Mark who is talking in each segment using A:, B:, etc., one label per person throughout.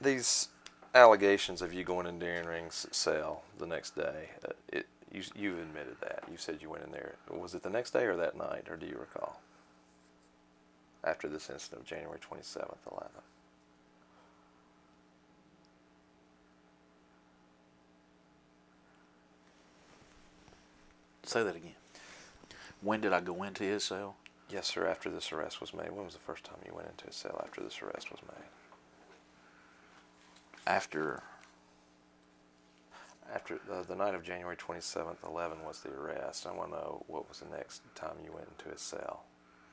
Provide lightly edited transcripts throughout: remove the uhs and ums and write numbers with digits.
A: These allegations of you going in Darrin Rings' cell the next day, you admitted that. You said you went in there. Was it the next day or that night, or do you recall? After this incident of January 27th, 11th.
B: Say that again. When did I go into his cell?
A: Yes, sir, after this arrest was made. When was the first time you went into his cell after this arrest was made?
B: After
A: the night of January 27th, 11 was the arrest. I want to know what was the next time you went into his cell.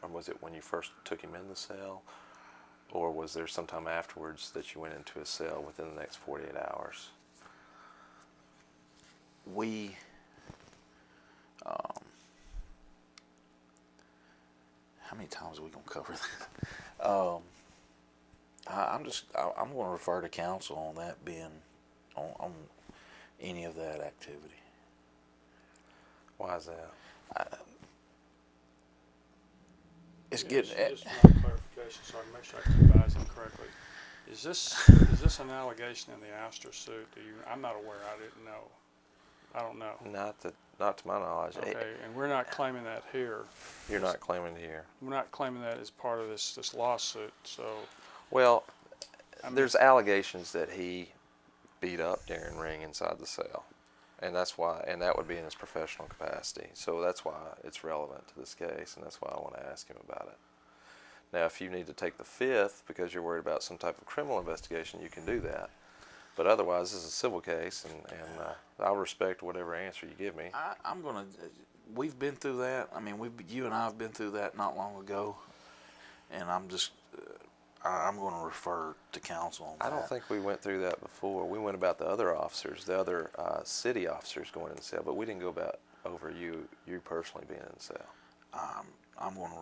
A: Or was it when you first took him in the cell? Or was there some time afterwards that you went into his cell within the next 48 hours?
B: We how many times are we going to cover that? I'm going to refer to counsel on that being on any of that activity.
A: Why is that?
B: It's getting.
C: Just for clarification, so I can make sure I can advise him correctly. Is this an allegation in the ouster suit? I'm not aware. I didn't know. I don't know.
A: Not to my knowledge.
C: Okay, and we're not claiming that here.
A: You're not claiming here.
C: We're not claiming that as part of this lawsuit. So.
A: Well, there's allegations that he beat up Darrin Ring inside the cell, and that's why, and that would be in his professional capacity. So that's why it's relevant to this case, and that's why I want to ask him about it. Now, if you need to take the fifth because you're worried about some type of criminal investigation, you can do that. But otherwise, this is a civil case, and I'll respect whatever answer you give me.
B: I'm gonna. We've been through that. I mean, you and I have been through that not long ago, and I'm just. I'm going to refer to counsel on that.
A: I don't think we went through that before. We went about the other officers, the other city officers going in the cell, but we didn't go over you personally being in the cell.
B: I'm going to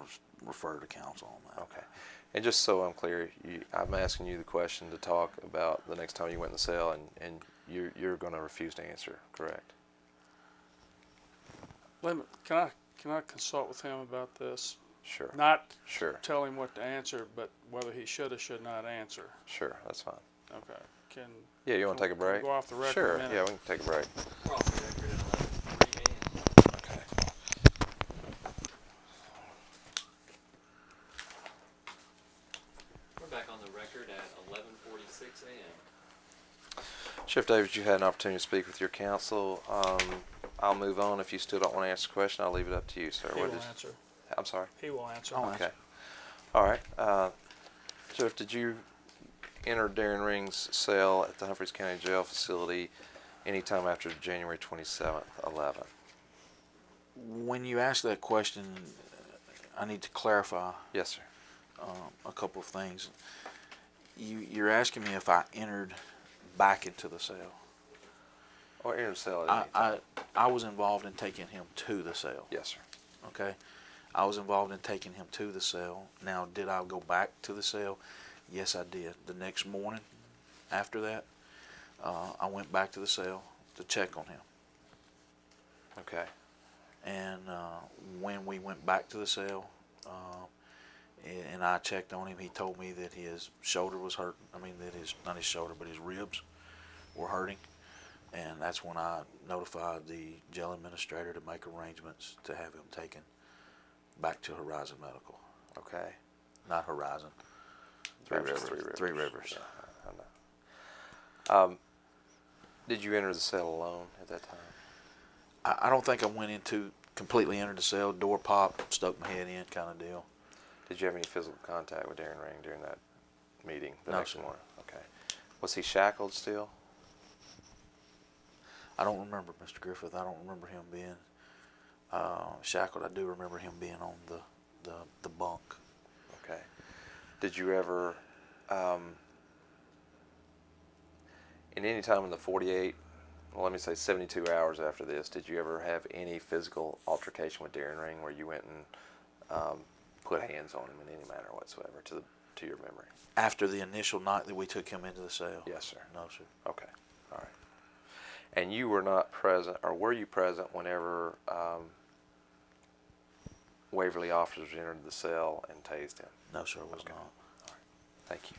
B: refer to counsel on that.
A: Okay. And just so I'm clear, I'm asking you the question to talk about the next time you went in the cell, and you're going to refuse to answer, correct?
C: Can I consult with him about this?
A: Sure.
C: Not
A: sure.
C: Tell him what to answer, but whether he should or should not answer.
A: Sure, that's fine.
C: Okay.
A: Yeah, you want to take a break?
C: Go off the record.
A: Sure. Yeah, we can take a break.
D: We're off the record at 11:03 a.m.
A: Okay.
D: We're back on the record at 11:46 a.m.
A: Sheriff Davis, you had an opportunity to speak with your counsel. I'll move on. If you still don't want to answer the question, I'll leave it up to you, sir.
C: He will answer.
A: I'm sorry?
C: He will answer.
A: Okay. All right. Sheriff, did you enter Darrin Rings' cell at the Humphreys County Jail facility anytime after January 27th, 11?
B: When you ask that question, I need to clarify.
A: Yes, sir.
B: A couple of things. You're asking me if I entered back into the cell.
A: Or entered the cell at any time.
B: I was involved in taking him to the cell.
A: Yes, sir.
B: Okay. I was involved in taking him to the cell. Now, did I go back to the cell? Yes, I did. The next morning after that, I went back to the cell to check on him.
A: Okay.
B: And when we went back to the cell, and I checked on him, he told me that his shoulder was hurt. I mean, that not his shoulder, but his ribs were hurting. And that's when I notified the jail administrator to make arrangements to have him taken back to Horizon Medical.
A: Okay.
B: Not Horizon. Three Rivers.
A: Yeah, I know. Did you enter the cell alone at that time?
B: I don't think I went completely entered the cell, door popped, stuck my head in kind of deal.
A: Did you have any physical contact with Darrin Ring during that meeting the
B: No,
A: next
B: sir.
A: morning? Okay. Was he shackled still?
B: I don't remember, Mr. Griffith. I don't remember him being shackled. I do remember him being on the bunk.
A: Okay. Did you ever, in any time in the 48, well, let me say 72 hours after this, did you ever have any physical altercation with Darrin Ring where you went and put hands on him in any manner whatsoever, to your memory?
B: After the initial night that we took him into the cell?
A: Yes, sir.
B: No, sir.
A: Okay. All right. And you were not present, or were you present whenever Waverly officers entered the cell and tased him?
B: No, sir, I was not.
A: All right. Thank you.